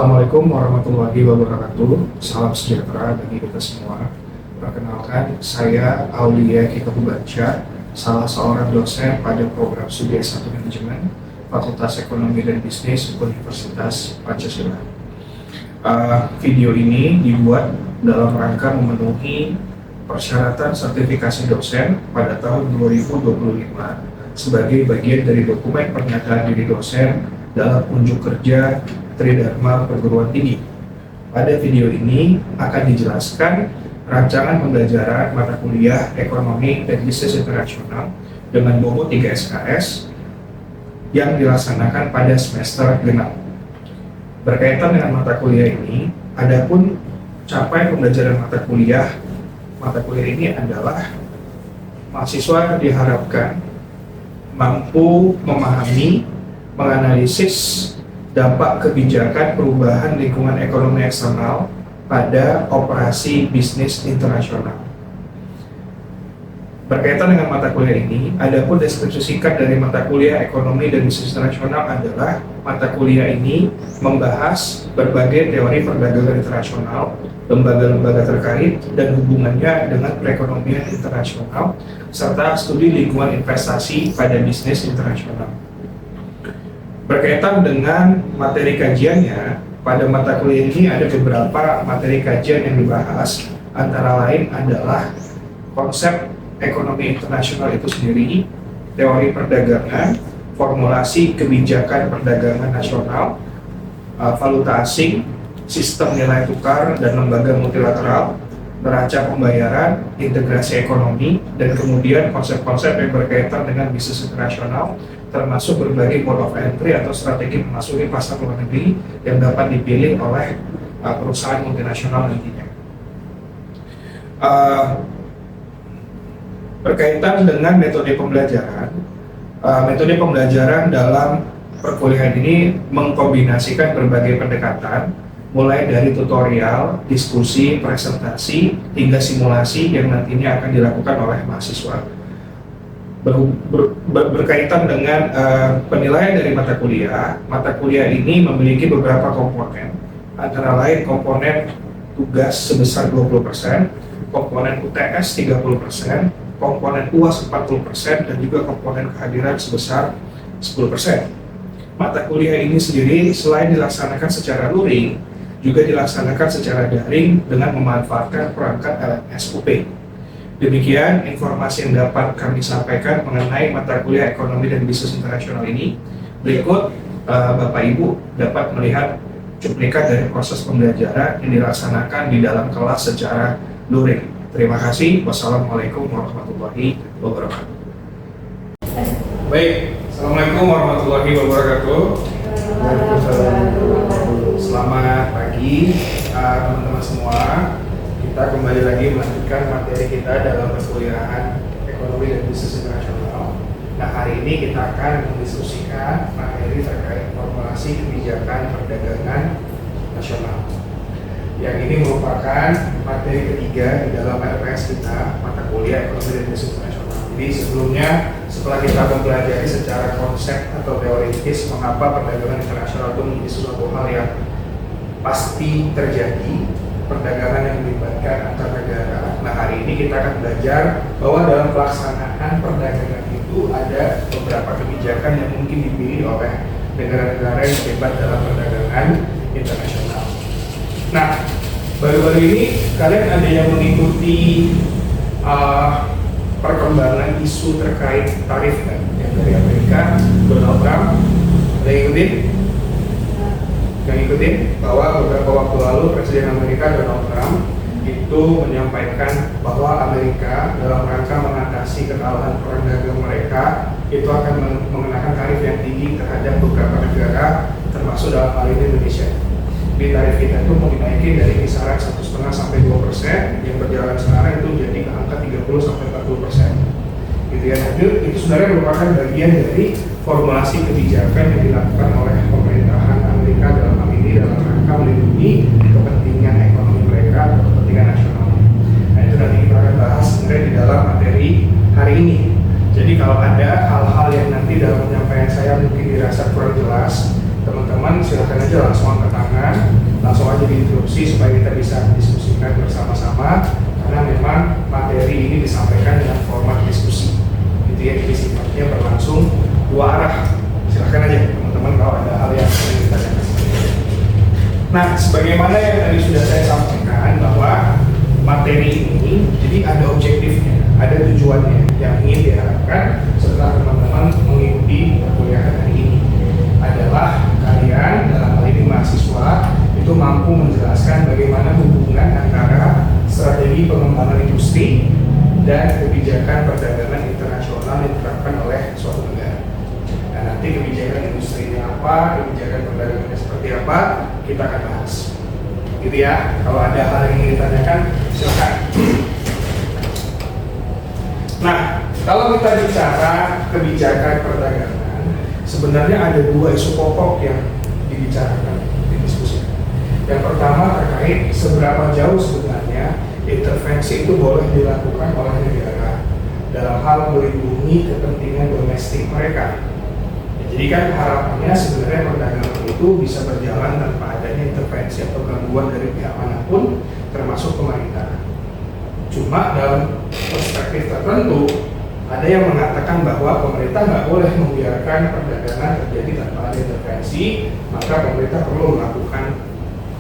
Assalamualaikum warahmatullahi wabarakatuh. Salam sejahtera bagi kita semua. Perkenalkan, saya Aulia Kitabubaca, salah seorang dosen pada program studi S1 Manajemen Fakultas Ekonomi dan Bisnis Universitas Pancasila. Video ini dibuat dalam rangka memenuhi persyaratan sertifikasi dosen pada tahun 2025 sebagai bagian dari dokumen pernyataan diri dosen dalam unjuk kerja Tridharma Perguruan Tinggi. Pada video ini akan dijelaskan rancangan pembelajaran mata kuliah Ekonomi dan Bisnis Internasional dengan bobot 3 SKS yang dilaksanakan pada semester genap. Berkaitan dengan mata kuliah ini, adapun capaian pembelajaran mata kuliah ini adalah mahasiswa diharapkan mampu memahami, menganalisis dampak kebijakan perubahan lingkungan ekonomi eksternal pada operasi bisnis internasional. Berkaitan dengan mata kuliah ini, adapun deskripsi singkat dari mata kuliah Ekonomi dan Bisnis Internasional adalah mata kuliah ini membahas berbagai teori perdagangan internasional, lembaga-lembaga terkait, dan hubungannya dengan perekonomian internasional, serta studi lingkungan investasi pada bisnis internasional. Berkaitan dengan materi kajiannya, pada mata kuliah ini ada beberapa materi kajian yang dibahas, antara lain adalah konsep ekonomi internasional itu sendiri, teori perdagangan, formulasi kebijakan perdagangan nasional, valuta asing, sistem nilai tukar dan lembaga multilateral, neraca pembayaran, integrasi ekonomi, dan kemudian konsep-konsep yang berkaitan dengan bisnis internasional, termasuk berbagai mode of entry atau strategi memasuki pasar luar negeri yang dapat dipilih oleh perusahaan multinasional nantinya. Berkaitan dengan metode pembelajaran dalam perkuliahan ini mengkombinasikan berbagai pendekatan, mulai dari tutorial, diskusi, presentasi, hingga simulasi yang nantinya akan dilakukan oleh mahasiswa. Berkaitan dengan penilaian dari mata kuliah ini memiliki beberapa komponen, antara lain komponen tugas sebesar 20%, komponen UTS 30%, komponen UAS 40%, dan juga komponen kehadiran sebesar 10%. Mata kuliah ini sendiri selain dilaksanakan secara luring, juga dilaksanakan secara daring dengan memanfaatkan perangkat LMS UP. Demikian informasi yang dapat kami sampaikan mengenai mata kuliah Ekonomi dan Bisnis Internasional ini. Berikut Bapak Ibu dapat melihat cuplikan dari proses pembelajaran yang dilaksanakan di dalam kelas secara luring. Terima kasih. Wassalamualaikum warahmatullahi wabarakatuh. Baik, Assalamualaikum warahmatullahi wabarakatuh. Selamat pagi teman-teman semua. Kita kembali lagi melanjutkan materi kita dalam perkuliahan Ekonomi dan Bisnis Internasional. Nah, hari ini kita akan mendiskusikan materi terkait formulasi kebijakan perdagangan nasional. Yang ini merupakan materi ketiga di dalam LPS kita, mata kuliah Ekonomi dan Bisnis Internasional. Jadi sebelumnya, setelah kita mempelajari secara konsep atau teoritis mengapa perdagangan internasional itu menjadi suatu hal yang pasti terjadi, perdagangan yang melibatkan antar negara. Nah, hari ini kita akan belajar bahwa dalam pelaksanaan perdagangan itu ada beberapa kebijakan yang mungkin dipilih oleh negara-negara yang terlibat dalam perdagangan internasional. Nah, baru-baru ini kalian ada yang mengikuti perkembangan isu terkait tarif kan, yang dari Amerika, Donald Trump, ada yang ikutin bahwa beberapa waktu lalu Presiden Amerika Donald Trump itu menyampaikan bahwa Amerika dalam rangka mengatasi kekalahan perang dagang mereka itu akan mengenakan tarif yang tinggi terhadap beberapa negara, termasuk dalam hal ini Indonesia. Di tarif kita itu mau dinaikin dari kisaran 1,5 sampai 2%, yang berjalan sekarang itu jadi ke angka 30 sampai 40%. Gitu ya. Itu sebenarnya merupakan bagian dari formulasi kebijakan yang dilakukan oleh pemerintahan Amerika dalam hal ini dalam rangka melindungi kepentingan ekonomi mereka atau kepentingan nasional. Nah, itu nanti kita akan bahas sebenarnya di dalam materi hari ini. Jadi kalau ada hal-hal yang nanti dalam penyampaian saya mungkin dirasa kurang jelas, teman-teman silakan aja langsung angkat tangan diskusi supaya kita bisa diskusikan bersama-sama, karena memang materi ini disampaikan dengan format diskusi gitu ya, jadi sifatnya berlangsung dua arah. Silahkan aja teman-teman kalau ada hal yang ingin kita tanyakan. Nah, sebagaimana yang tadi sudah saya sampaikan bahwa materi ini jadi ada objektifnya, ada tujuannya yang ingin diharapkan setelah teman-teman mengikuti perkuliahan hari ini adalah kalian dalam hal ini mahasiswa itu mampu menjelaskan bagaimana hubungan antara strategi pengembangan industri dan kebijakan perdagangan internasional yang diterapkan oleh suatu negara. Nah, nanti kebijakan industrinya apa, kebijakan perdagangannya seperti apa, kita akan bahas. Gitu ya, kalau ada hal yang ingin ditanyakan, silakan. Nah, kalau kita bicara kebijakan perdagangan, sebenarnya ada dua isu pokok yang dibicarakan, didiskusikan. Yang pertama terkait seberapa jauh sebenarnya intervensi itu boleh dilakukan oleh negara dalam hal melindungi kepentingan domestik mereka. Jadi kan harapannya sebenarnya perdagangan itu bisa berjalan tanpa adanya intervensi atau gangguan dari pihak manapun, termasuk pemerintah. Cuma dalam perspektif tertentu, ada yang mengatakan bahwa pemerintah nggak boleh membiarkan perdagangan terjadi tanpa ada intervensi, maka pemerintah perlu melakukan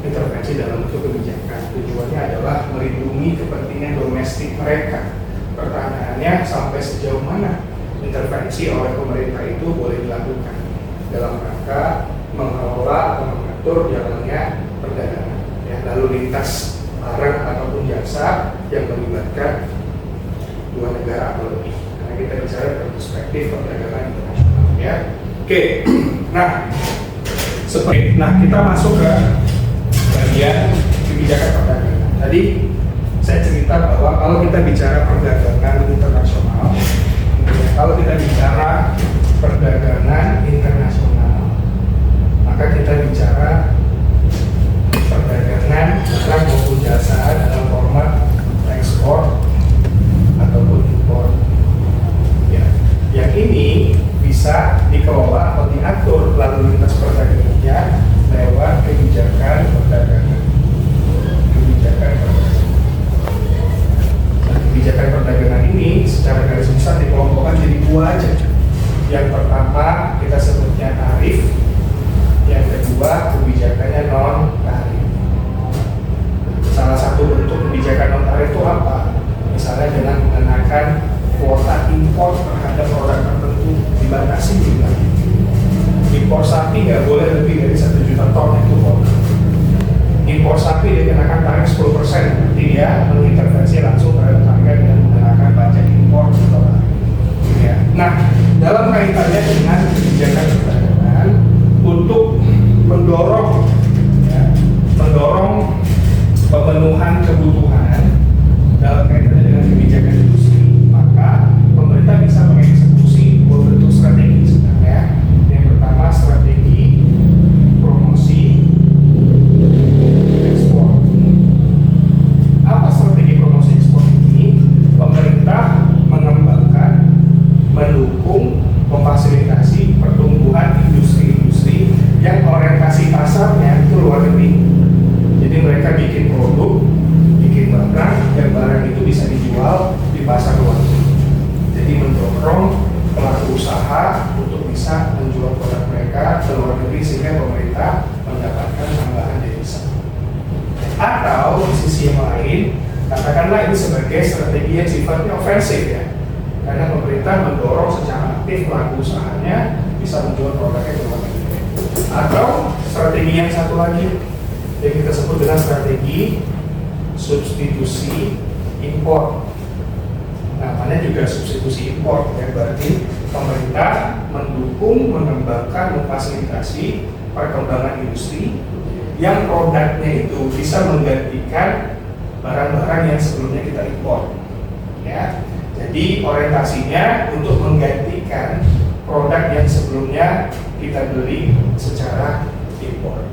intervensi dalam bentuk kebijakan. Tujuannya adalah melindungi kepentingan domestik mereka. Pertanyaannya, sampai sejauh mana intervensi oleh pemerintah itu boleh dilakukan dalam rangka mengelola atau mengatur jalannya perdagangan, ya, lalu lintas barang ataupun jasa yang melibatkan dua negara atau lebih. Karena kita bicara dari perspektif perdagangan internasional, ya. Oke, nah kita masuk ke bagian kebijakan perdagangan. Tadi saya cerita bahwa kalau kita bicara perdagangan internasional, kalau kita bicara perdagangan internasional, maka kita bicara perdagangan barang maupun jasa dalam format ekspor ataupun impor. Ya, yang ini bisa dikelola atau diatur lalu lintas perdagangannya lewat kebijakan perdagangan. Kebijakan perdagangan ini secara garis besar dikelompokkan jadi dua aja. Yang pertama kita sebutnya tarif, yang kedua kebijakannya non tarif. Salah satu bentuk kebijakan non tarif itu apa? Misalnya dengan mengenakan kuota impor terhadap produk tertentu, dibatasi juga. Impor sapi nggak boleh lebih dari 1 juta ton itu kuota. Impor sapi dikenakan tarif 10%, berarti dia mengintervensi langsung terhadap harga dengan menggunakan pajak impor atau ya. Nah, dalam kaitannya dengan kebijakan perdagangan untuk mendorong pemenuhan kebutuhan dalam kaitannya dengan kebijakan industri, maka pemerintah bisa mengeksekusi dua bentuk strategi sebenarnya. Yang pertama strategi promosi ekspor. Apa strategi promosi ekspor ini? Pemerintah mengembangkan, mendukung, memfasilitasi pertumbuhan industri-industri yang orientasi pasarnya itu luar negeri. Jadi mereka bikin produk, bikin barang, dan barang itu bisa dijual di pasar luar negeri. Jadi mendorong pelaku usaha untuk bisa menjual produk mereka ke luar negeri sehingga pemerintah mendapatkan tambahan devisa. Atau di sisi yang lain, katakanlah ini sebagai strategi yang sifatnya ofensif ya, karena pemerintah mendorong secara aktif pelaku usahanya bisa menjual produknya ke luar negeri. Atau strategi yang satu lagi yang kita sebut dengan strategi substitusi impor. Namanya juga substitusi impor, ya, berarti pemerintah mendukung, mengembangkan, memfasilitasi perkembangan industri yang produknya itu bisa menggantikan barang-barang yang sebelumnya kita impor. Ya, jadi orientasinya untuk menggantikan produk yang sebelumnya kita beli secara impor.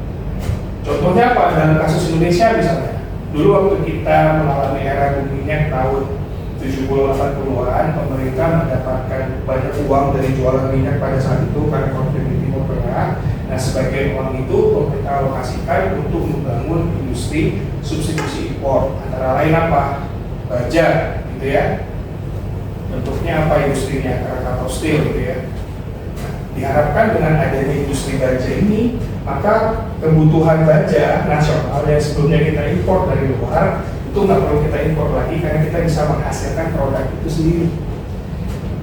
Contohnya apa? Dalam kasus Indonesia misalnya, dulu waktu kita mengalami era minyak tahun 70-80-an, pemerintah mendapatkan banyak uang dari jualan minyak pada saat itu karena konflik di Timur Tengah, Nah, sebagian uang itu pemerintah alokasikan untuk membangun industri substitusi impor, antara lain apa? Baja, gitu ya. Bentuknya apa industrinya? Krakatau Steel, gitu ya. Nah, diharapkan dengan adanya industri baja ini, maka kebutuhan baja nasional yang sebelumnya kita impor dari luar itu nggak perlu kita impor lagi karena kita bisa menghasilkan produk itu sendiri.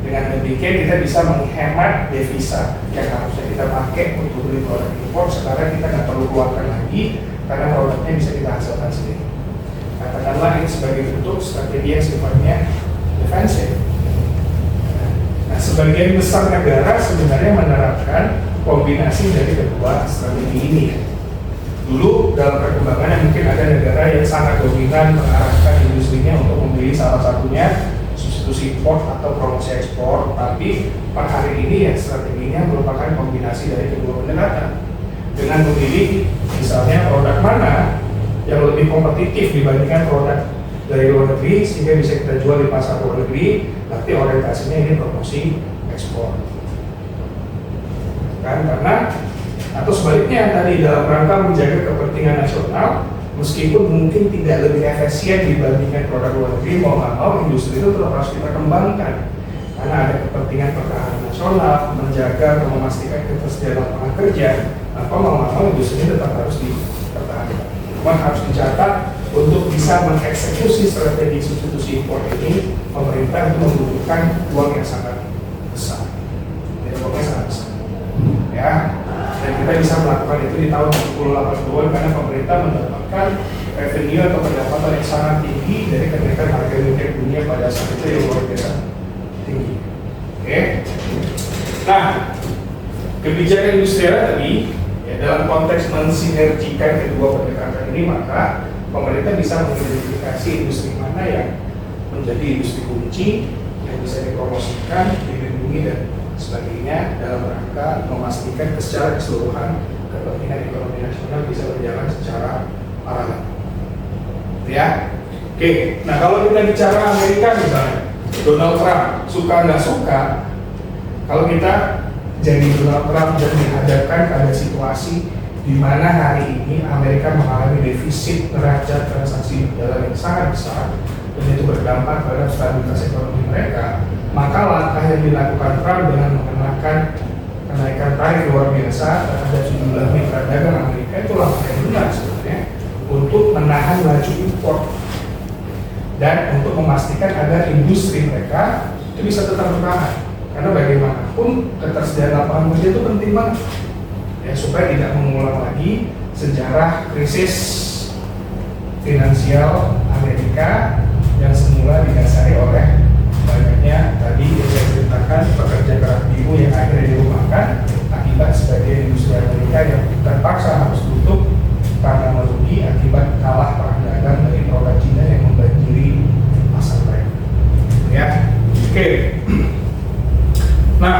Dengan demikian kita bisa menghemat devisa yang harusnya kita pakai untuk beli produk impor, sekarang kita nggak perlu keluarkan lagi karena produknya bisa kita hasilkan sendiri. Katakanlah ini sebagai bentuk strategi yang sifatnya defensif. Nah, sebagian besar negara sebenarnya menerapkan kombinasi dari kedua strategi ini. Dulu dalam perkembangannya mungkin ada negara yang sangat dominan mengarahkan industrinya untuk memilih salah satunya substitusi impor atau promosi ekspor, tapi per hari ini ya strateginya merupakan kombinasi dari kedua pendekatan dengan memilih misalnya produk mana yang lebih kompetitif dibandingkan produk dari luar negeri sehingga bisa kita jual di pasar luar negeri, berarti orientasinya ini promosi ekspor kan, karena atau sebaliknya tadi dalam rangka menjaga kepentingan nasional meskipun mungkin tidak lebih efisien dibandingkan produk luar negeri, mau nggak mau industri itu tetap harus kita kembangkan karena ada kepentingan pertahanan nasional, menjaga atau memastikan ketersediaan lapangan kerja, maka mau nggak mau industri ini tetap harus dipertahankan. Cuma harus dicatat untuk bisa mengeksekusi strategi substitusi impor ini, pemerintah itu membutuhkan uang yang sangat besar, uangnya sangat besar, ya. Dan kita bisa melakukan itu di tahun 2080 karena pemerintah mendapatkan revenue atau pendapatan yang sangat tinggi dari kenaikan harga minyak dunia pada saat itu yang luar biasa tinggi. Oke. Nah, kebijakan industrial tadi ya, dalam konteks mensinergikan kedua pendekatan ini, maka pemerintah bisa mengidentifikasi industri mana yang menjadi industri kunci yang bisa dipromosikan, dilindungi dan sebagainya dalam rangka memastikan secara keseluruhan kepentingan ekonomi nasional bisa berjalan secara paralel. Ya, oke. Nah, kalau kita bicara Amerika misalnya, Donald Trump suka nggak suka, kalau kita jadi Donald Trump dan dihadapkan pada situasi di mana hari ini Amerika mengalami defisit neraca transaksi berjalan yang sangat besar dan itu berdampak pada stabilitas ekonomi mereka, maka langkah yang dilakukan Trump dengan mengenakan kenaikan tarif luar biasa terhadap sejumlah mitra dagang Amerika itu langkah yang benar sebenarnya untuk menahan laju impor dan untuk memastikan agar industri mereka itu bisa tetap bertahan, karena bagaimanapun ketersediaan lapangan kerja itu penting banget ya, supaya tidak mengulang lagi sejarah krisis finansial Amerika yang semula didasari oleh banyaknya tadi yang saya ceritakan pekerja keras biru yang akhirnya dirumahkan akibat sebagian industri Amerika yang terpaksa harus tutup karena merugi akibat kalah perang dagang dari produk Cina yang membanjiri pasar mereka. Ya, oke. Nah,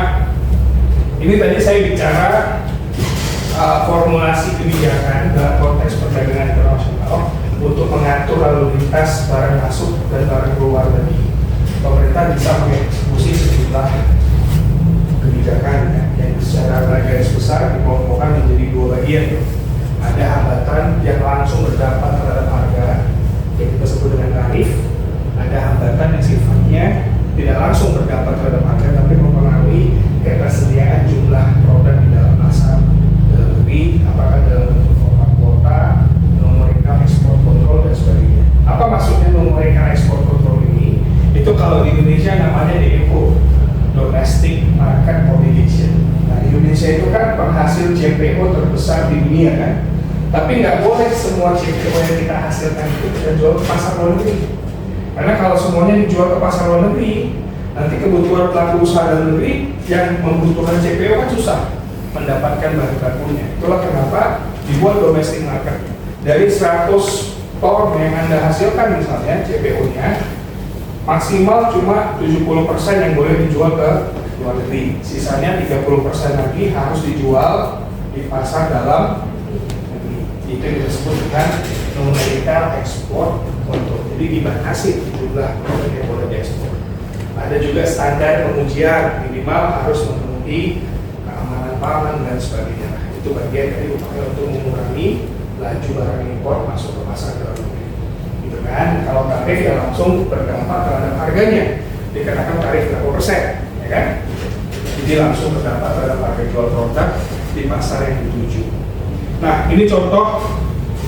ini tadi saya bicara formulasi kebijakan dalam konteks perdagangan internasional untuk mengatur lalu lintas barang masuk dan barang keluar dari pemerintah bisa mengeksekusi sejumlah kebijakan yang secara garis besar dikelompokkan menjadi dua bagian. Ada hambatan yang langsung berdampak terhadap harga yang kita sebut dengan tarif, ada hambatan yang sifatnya tidak langsung berdampak terhadap harga tapi mempengaruhi ketersediaan jumlah produk di dalam pasar dalam negeri, apakah dalam bentuk format kuota, numerical ekspor kontrol dan sebagainya. Apa maksudnya numerical ekspor kontrol ini? Itu kalau di Indonesia namanya DMO, Domestic Market Obligation. Nah, Indonesia itu kan penghasil CPO terbesar di dunia kan, tapi nggak boleh semua CPO yang kita hasilkan itu kita jual ke pasar luar negeri. Karena kalau semuanya dijual ke pasar luar negeri, nanti kebutuhan pelaku usaha dalam negeri yang membutuhkan CPO kan susah mendapatkan bahan bakunya. Itulah kenapa dibuat domestic market. Dari 100 ton yang Anda hasilkan misalnya CPO-nya, maksimal cuma 70% yang boleh dijual ke luar negeri. Sisanya 30% lagi harus dijual di pasar dalam negeri. Itu yang disebut dengan numerical export control. Jadi dibatasi jumlah produk yang boleh diekspor. Ada juga standar pengujian minimal harus memenuhi keamanan pangan dan sebagainya. Itu bagian dari upaya untuk mengurangi laju barang impor masuk ke pasar dalam negeri. Gitu kan? Kalau tarif ya langsung berdampak terhadap harganya, dikenakan tarif berapa persen, ya kan? Jadi langsung berdampak terhadap harga jual produk di pasar yang dituju. Nah, ini contoh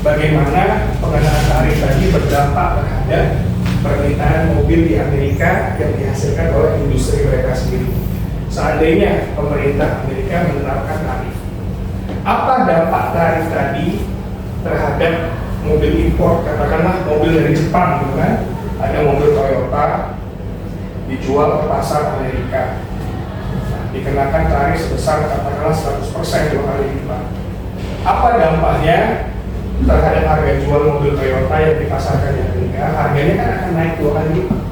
bagaimana pengenaan tarif tadi berdampak terhadap permintaan mobil di Amerika yang dihasilkan oleh industri mereka sendiri. Seandainya pemerintah Amerika menerapkan tarif, apa dampak tarif tadi terhadap mobil impor? Katakanlah mobil dari Jepang, gitu kan? Ada mobil Toyota dijual ke pasar Amerika, dikenakan tarif sebesar katakanlah 100%, 2 kali lipat. Apa dampaknya terhadap harga jual mobil Toyota yang dipasarkan di Amerika? Harganya kan akan naik 2 kali lipat.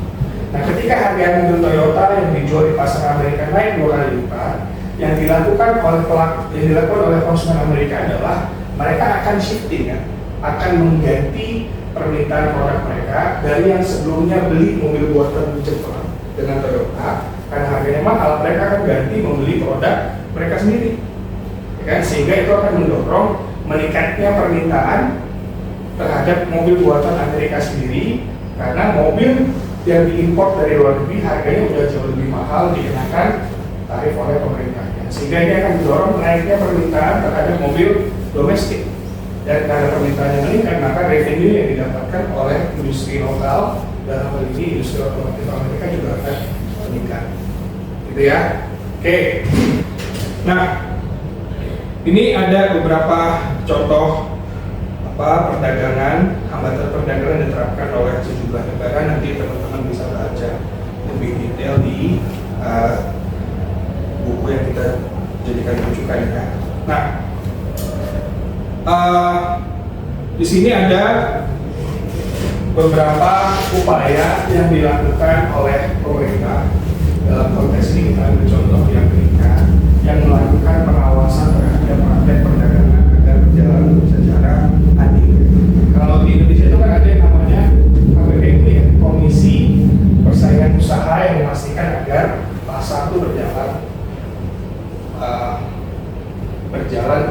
Nah, ketika harga mobil Toyota yang dijual di pasar Amerika naik 2 kali lipat, yang dilakukan oleh konsumen Amerika adalah mereka akan shifting, kan? Akan mengganti permintaan produk mereka dari yang sebelumnya beli mobil buatan Jepang dengan Toyota karena harganya mahal, mereka akan ganti membeli produk mereka sendiri, ya kan? Sehingga itu akan mendorong meningkatnya permintaan terhadap mobil buatan Amerika sendiri, karena mobil yang diimpor dari luar negeri harganya sudah jauh lebih mahal, dikenakan tarif oleh pemerintahnya, sehingga ini akan mendorong naiknya permintaan terhadap mobil domestik. Dan karena permintaannya meningkat, maka revenue yang didapatkan oleh industri lokal, dalam hal ini industri otomotif Amerika, juga akan meningkat, gitu ya. Oke. Nah, ini ada beberapa contoh perdagangan, hambatan perdagangan yang diterapkan oleh sejumlah negara. Nanti teman-teman bisa baca lebih detail di buku yang kita jadikan rujukan ya. Nah, di sini ada beberapa upaya yang dilakukan oleh pemerintah. Dalam konteks ini kita ambil contoh yang Amerika yang melakukan pengawasan terhadap praktek perdagangan agar berjalan secara adil. Kalau di Indonesia itu kan ada yang namanya KPPU ya, Komisi Persaingan Usaha, yang memastikan agar pasar itu berjalan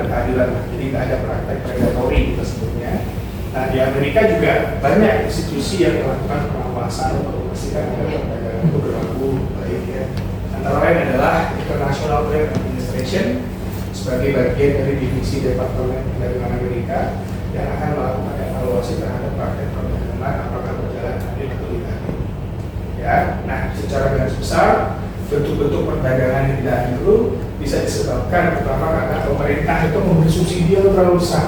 berkeadilan. Jadi tidak ada praktek predatory kita sebutnya. Nah, di Amerika juga banyak institusi yang melakukan pengawasan untuk memastikan agar perdagangan itu berlaku baik ya. Antara lain adalah International Trade Administration sebagai bagian dari divisi Departemen Perdagangan Amerika yang akan melakukan evaluasi terhadap praktek perdagangan apakah berjalan adil atau tidak adil. Ya, nah secara garis besar bentuk-bentuk perdagangan yang tidak adil itu bisa disebabkan pertama karena pemerintah itu memberi subsidi yang terlalu besar.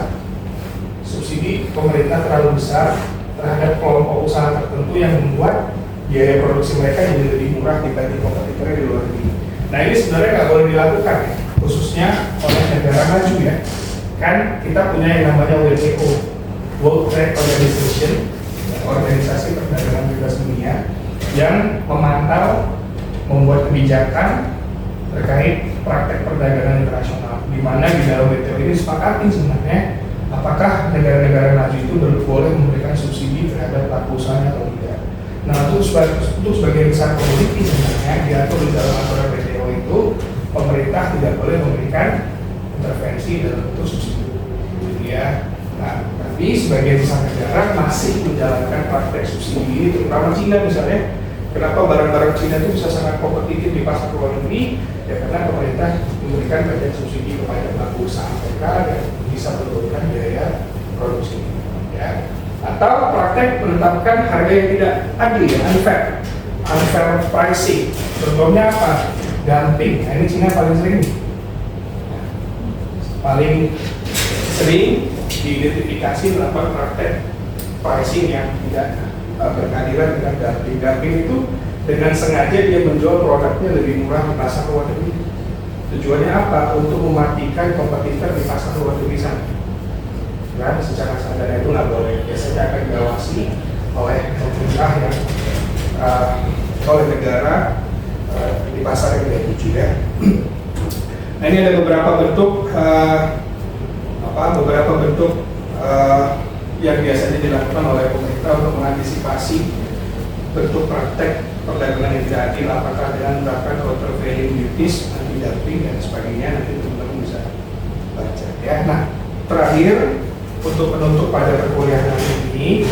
Subsidi pemerintah terlalu besar terhadap kelompok usaha tertentu yang membuat biaya produksi mereka jadi lebih murah dibanding kompetitor di luar negeri. Nah, ini sebenarnya nggak boleh dilakukan ya, khususnya oleh negara maju ya. Kan kita punya yang namanya WTO, World Trade Organization, organisasi perdagangan bebas dunia, yang memantau, membuat kebijakan terkait praktek perdagangan internasional, di mana di dalam WTO ini sepakati sebenarnya apakah negara-negara maju itu boleh memberikan subsidi terhadap pelaku usahanya atau tidak. Nah, untuk sebagian besar komoditi sebenarnya diatur di dalam aturan WTO itu pemerintah tidak boleh memberikan intervensi dalam bentuk subsidi. Ya. Nah, tapi sebagian besar negara masih menjalankan praktek subsidi ini, terutama Cina misalnya. Kenapa barang-barang Cina itu bisa sangat kompetitif di pasar luar negeri? Ya karena pemerintah memberikan banyak subsidi kepada pelaku usaha mereka yang bisa menurunkan biaya produksi. Ya. Atau praktek menetapkan harga yang tidak adil, ya, unfair pricing. Contohnya apa? Dumping. Nah, ini Cina paling sering nih. Paling sering diidentifikasi melakukan praktek pricing yang tidak berkeadilan dengan dumping. Dumping itu dengan sengaja dia menjual produknya lebih murah di pasar luar negeri. Tujuannya apa? Untuk mematikan kompetitor di pasar luar negeri sana. Dan secara sadar itu nggak boleh. Biasanya akan diawasi oleh pemerintah yang oleh negara di pasar yang dia tuju ya. Nah, ini ada beberapa bentuk yang biasanya dilakukan oleh pemerintah untuk mengantisipasi bentuk praktek perdagangan yang tidak adil, apakah dengan menerapkan countervailing duties, anti dumping dan sebagainya. Nanti teman-teman bisa baca ya. Nah, terakhir untuk penutup pada perkuliahan ini,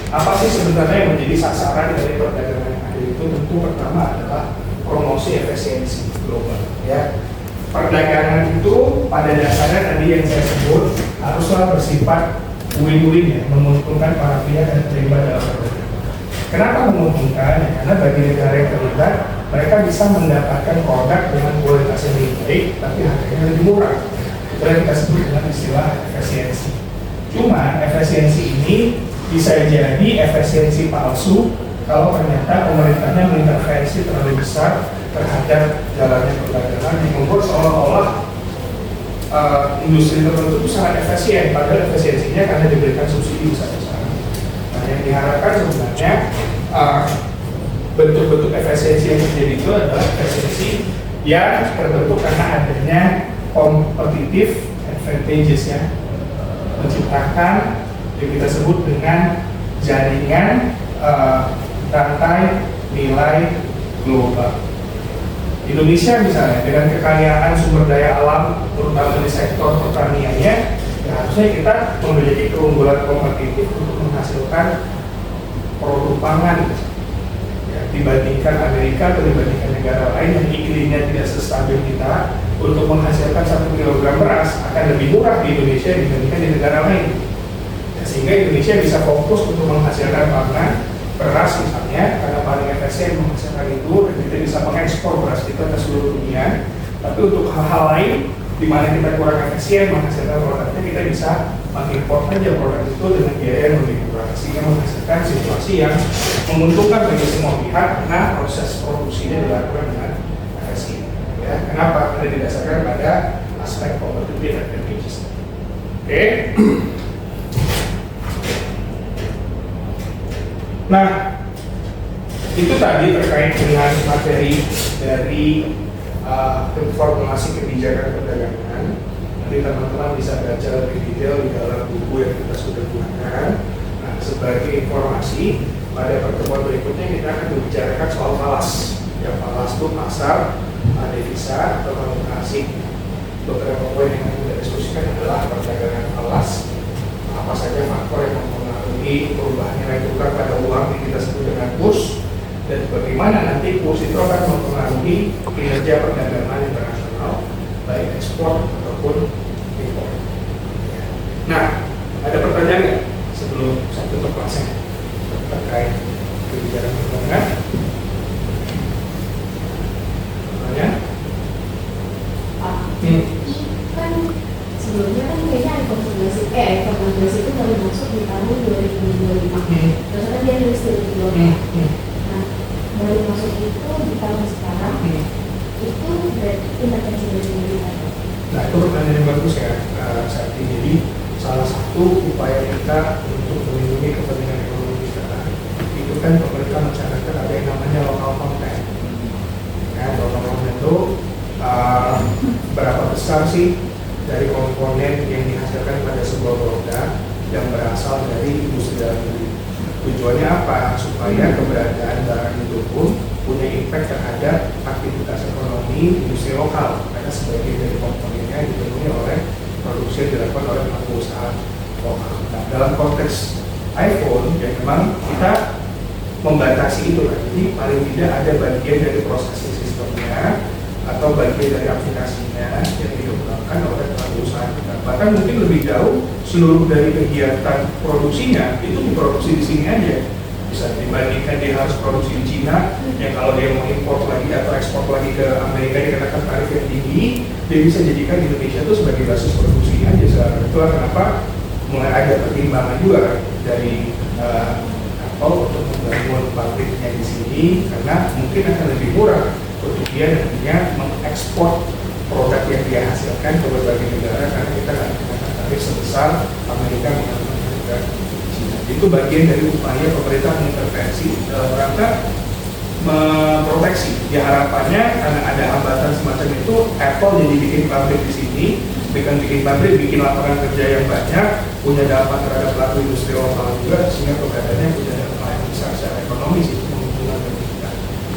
apa sih sebenarnya yang menjadi sasaran dari perdagangan yang adil itu? Tentu pertama adalah promosi efisiensi global ya. Perdagangan itu pada dasarnya tadi yang saya sebut haruslah bersifat win-win ya, menguntungkan para pihak yang terlibat dalam perdagangan. Kenapa menguntungkan? Ya, karena bagi negara yang terlibat, mereka bisa mendapatkan produk dengan kualitas yang lebih baik, tapi harganya lebih murah. Itu yang kita sebut dengan istilah efisiensi. Cuma efisiensi ini bisa jadi efisiensi palsu kalau ternyata pemerintahnya mengintervensi terlalu besar terhadap jalannya perdagangan yang membuat seolah-olah industri tertentu itu sangat efisien, padahal efisiensinya karena diberikan subsidi besar-besaran. Nah, yang diharapkan sebenarnya bentuk-bentuk efisiensi yang terjadi itu adalah efisiensi yang terbentuk karena adanya kompetitif advantages ya, menciptakan yang kita sebut dengan jaringan rantai nilai global. Indonesia misalnya dengan kekayaan sumber daya alam terutama di sektor pertaniannya, ya harusnya kita memiliki keunggulan kompetitif untuk menghasilkan produk pangan ya, dibandingkan Amerika atau dibandingkan negara lain yang iklimnya tidak sestabil kita. Untuk menghasilkan 1 kilogram beras akan lebih murah di Indonesia dibandingkan di negara lain ya, sehingga Indonesia bisa fokus untuk menghasilkan pangan beras misalnya karena paling efisien menghasilkan itu, dan kita bisa mengekspor beras kita ke seluruh dunia. Tapi untuk hal-hal lain di mana kita kurang efisien menghasilkan produknya, kita bisa mengimpor saja produk itu dengan biaya yang lebih murah, sehingga menghasilkan situasi yang menguntungkan bagi semua pihak karena proses produksinya dilakukan dengan efisien. Ya, kenapa? Karena didasarkan pada aspek competitive advantages. Oke. Nah, itu tadi terkait dengan materi dari informasi kebijakan perdagangan. Nanti teman-teman bisa baca lebih detail di dalam buku yang kita sudah gunakan. Nah, sebagai informasi, pada pertemuan berikutnya kita akan membicarakan soal falas. Yang falas itu pasar, devisa, atau valuta asing. Beberapa poin yang kita diskusikan adalah perdagangan falas, apa saja faktor yang mempengaruhi perubahan nilai tukar pada uang yang kita sebut dengan kurs, dan bagaimana nanti kurs itu akan mempengaruhi kinerja perdagangan internasional baik ekspor ataupun impor. Nah, ada pertanyaan nggak sebelum saya tutup kelasnya terkait kebijakan perdagangan? Pertanyaan? Kan sebelumnya kan kayaknya informasi itu baru masuk di tahun 2025. Terus kan dia rilis 2025. Nah, baru masuk itu di tahun sekarang. Itu berarti intervensi dari pemerintah. Nah, itu pertanyaan yang bagus ya, Sakti. Jadi salah satu upaya kita untuk melindungi kepentingan ekonomi kita itu kan pemerintah mencanangkan ada yang namanya local content. Ya, local content itu berapa besar sih dari komponen yang dihasilkan pada sebuah produk yang berasal dari industri dalam negeri. Tujuannya apa? Supaya keberadaan barang itu pun punya impact terhadap aktivitas ekonomi industri lokal, karena sebagian dari komponennya dipenuhi oleh produksi yang dilakukan oleh pelaku usaha lokal. Nah, dalam konteks iPhone, ya memang kita membatasi itu kan. Jadi paling tidak ada bagian dari prosesing sistemnya atau bagian dari aplikasinya yang dikembangkan oleh pelaku usaha kita. Bahkan mungkin lebih jauh, seluruh dari kegiatan produksinya itu diproduksi di sini aja. Bisa dibandingkan dia harus produksi di Cina, yang kalau dia mau import lagi atau ekspor lagi ke Amerika dikenakan tarif yang tinggi, dia bisa jadikan Indonesia itu sebagai basis produksi aja. Itulah kenapa mulai ada pertimbangan juga dari Apple untuk membangun pabriknya di sini, karena mungkin akan lebih murah untuk dia nantinya mengekspor produk yang dia hasilkan ke berbagai negara, karena kita nggak dikenakan tarif sebesar Amerika menggunakan Cina. Itu bagian dari upaya pemerintah mengintervensi dalam rangka memproteksi. Ya harapannya karena ada hambatan semacam itu, Apple jadi bikin pabrik di sini, dengan bikin pabrik, bikin lapangan kerja yang banyak, punya dampak terhadap pelaku industri lokal juga, sehingga keberadaannya punya dampak yang besar secara ekonomi sih, menguntungkan bagi kita.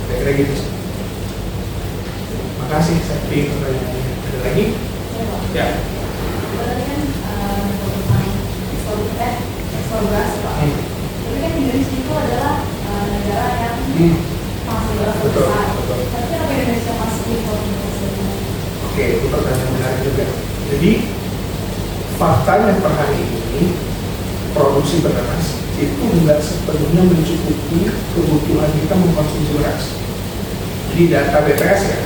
Kira-kira gitu sih. Makasih, saya pilih pertanyaannya. Ada lagi? Ya. ekspor beras Pak. Tapi kan Indonesia itu adalah negara yang masih beras Betul, besar. betul. Tapi kenapa Indonesia masih impor beras? Oke, itu pertanyaan menarik juga. Jadi faktanya per hari ini produksi beras itu nggak sepenuhnya mencukupi kebutuhan kita mengkonsumsi beras. Jadi data BPS ya,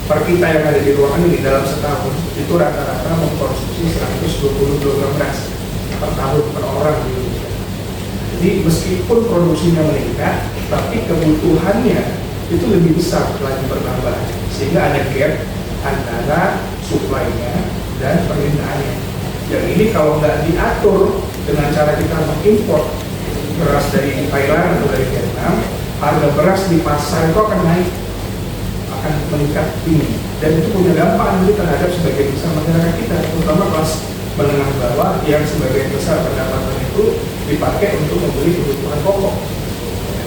per kita yang ada di ruangan ini dalam setahun itu rata-rata mengkonsumsi 120 kg beras per tahun per orang di Indonesia. Jadi meskipun produksinya meningkat, tapi kebutuhannya itu lebih besar lagi bertambah, sehingga ada gap antara supply-nya dan permintaannya. Yang ini kalau nggak diatur dengan cara kita mengimpor beras dari Thailand atau dari Vietnam, harga beras di pasar itu akan naik, akan meningkat tinggi, dan itu punya dampak nanti terhadap sebagian besar masyarakat kita, terutama kelas menengah bawah yang sebagian besar pendapatan itu dipakai untuk membeli kebutuhan pokok.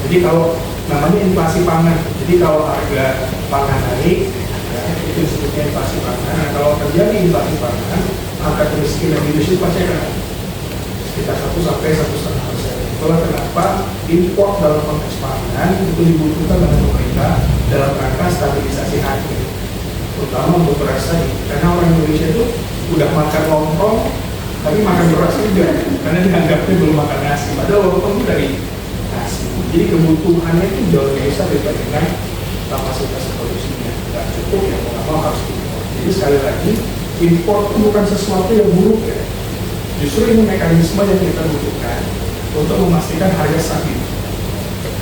Jadi kalau namanya inflasi pangan, jadi kalau harga pangan naik, ya, itu disebutnya inflasi pangan. Nah, kalau terjadi inflasi pangan, angka kemiskinan di Indonesia pasti akan naik sekitar 1 sampai 1,5%. Itulah kenapa impor dalam konteks pangan itu dibutuhkan oleh pemerintah dalam rangka stabilisasi harga, terutama untuk beras tadi. Karena orang Indonesia itu udah makan lontong, tapi makan beras juga, karena dianggapnya belum makan nasi. Padahal lontong itu dari nasi. Jadi kebutuhannya itu jauh lebih besar dibandingkan kapasitas produksinya. Tidak cukup ya, mau nggak mau harus impor. Jadi sekali lagi, impor itu bukan sesuatu yang buruk ya. Justru ini mekanisme yang kita butuhkan untuk memastikan harga stabil.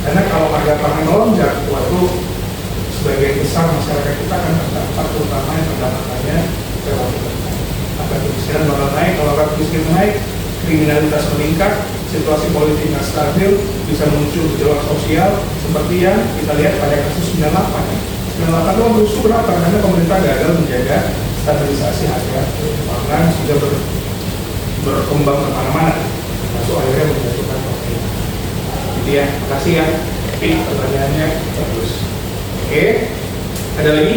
Karena kalau harga pangan melonjak, waktu sebagian besar masyarakat kita akan terdampak, terutama yang pendapatannya relatif rendah. Angka kemiskinan bakal naik, kalau angka kemiskinan naik, kriminalitas meningkat, situasi politik nggak stabil, bisa muncul gejolak sosial seperti yang kita lihat pada kasus 98. 98 itu rusuh berapa? Karena pemerintah gagal menjaga stabilisasi harga pangan sudah berkembang kemana-mana, termasuk akhirnya menjatuhkan pemerintah. Jadi ya, makasih ya. Tapi pertanyaannya bagus. Oke, ada lagi?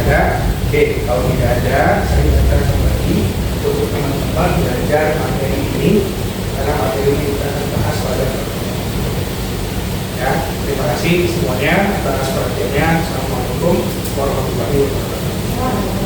Ada? Oke, kalau tidak ada, saya akan kembali untuk teman-teman belajar materi ini, karena materi ini kita akan bahas pada ya. Terima kasih semuanya atas perhatiannya. Assalamualaikum warahmatullahi wabarakatuh.